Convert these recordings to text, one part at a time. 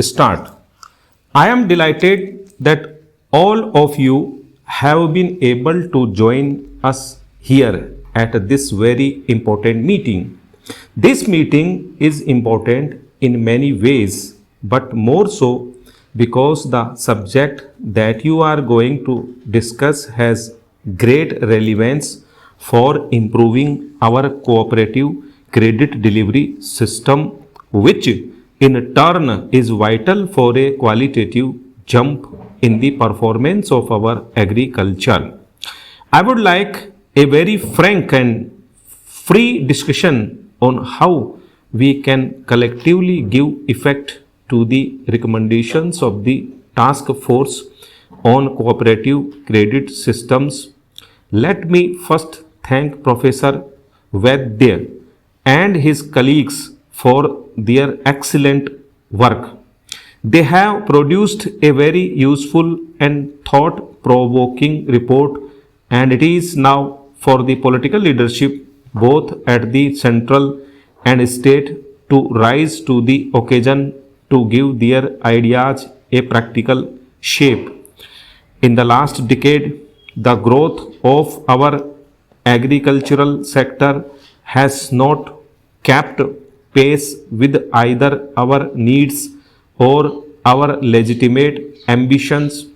start. I am delighted that all of you have been able to join us here at this very important meeting. This meeting is important in many ways, but more so because the subject that you are going to discuss has great relevance for improving our cooperative credit delivery system, which in turn is vital for a qualitative jump in the performance of our agriculture. I would like a very frank and free discussion on how we can collectively give effect to the recommendations of the task force on cooperative credit systems. Let me first thank Professor Vaidya and his colleagues for their excellent work. They have produced a very useful and thought provoking report, and it is now for the political leadership, both at the central and state, to rise to the occasion to give their ideas a practical shape. In the last decade, the growth of our agricultural sector has not kept pace with either our needs or our legitimate ambitions.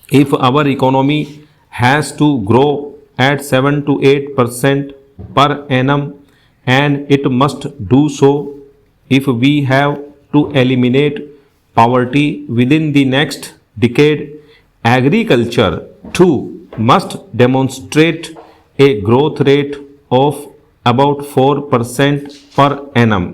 If our economy has to grow at 7 to 8% per annum, and it must do so if we have to eliminate poverty within the next decade, agriculture too must demonstrate a growth rate of about 4% per annum.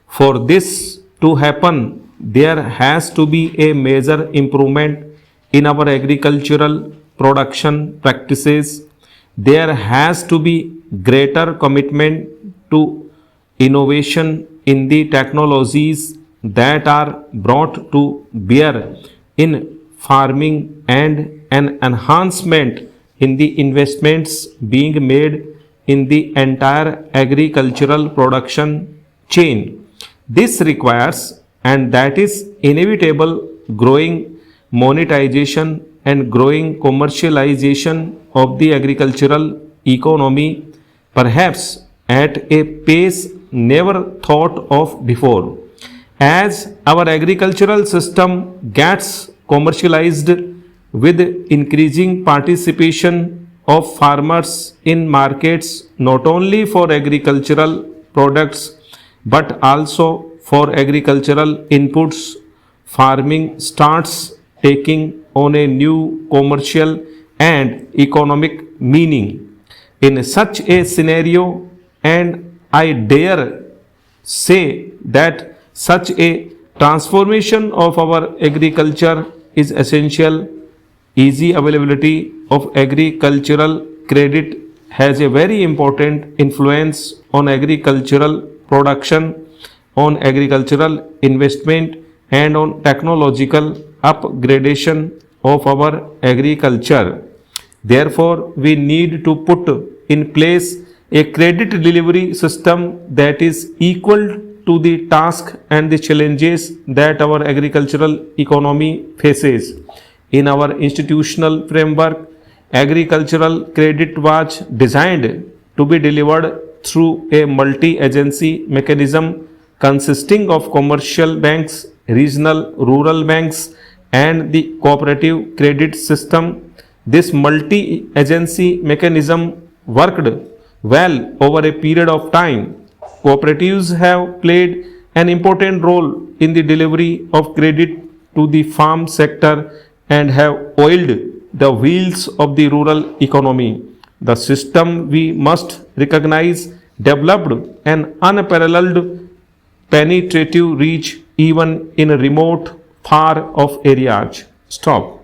For this to happen, there has to be a major improvement in our agricultural production practices. There has to be greater commitment to innovation in the technologies that are brought to bear in farming and an enhancement in the investments being made in the entire agricultural production chain. This requires, and that is inevitable, growing monetization and growing commercialization of the agricultural economy, perhaps at a pace never thought of before. As our agricultural system gets commercialized with increasing participation of farmers in markets not only for agricultural products but also for agricultural inputs, farming starts taking on a new commercial and economic meaning. In such a scenario, and I dare say that such a transformation of our agriculture is essential. Easy availability of agricultural credit has a very important influence on agricultural production, on agricultural investment, and on technological upgradation of our agriculture. Therefore, we need to put in place a credit delivery system that is equal to the task and the challenges that our agricultural economy faces. In our institutional framework, agricultural credit was designed to be delivered through a multi-agency mechanism consisting of commercial banks, regional rural banks, and the cooperative credit system. This multi-agency mechanism worked well over a period of time. Cooperatives have played an important role in the delivery of credit to the farm sector and have oiled the wheels of the rural economy. The system, we must recognize, developed an unparalleled penetrative reach even in remote, far off areas. Stop.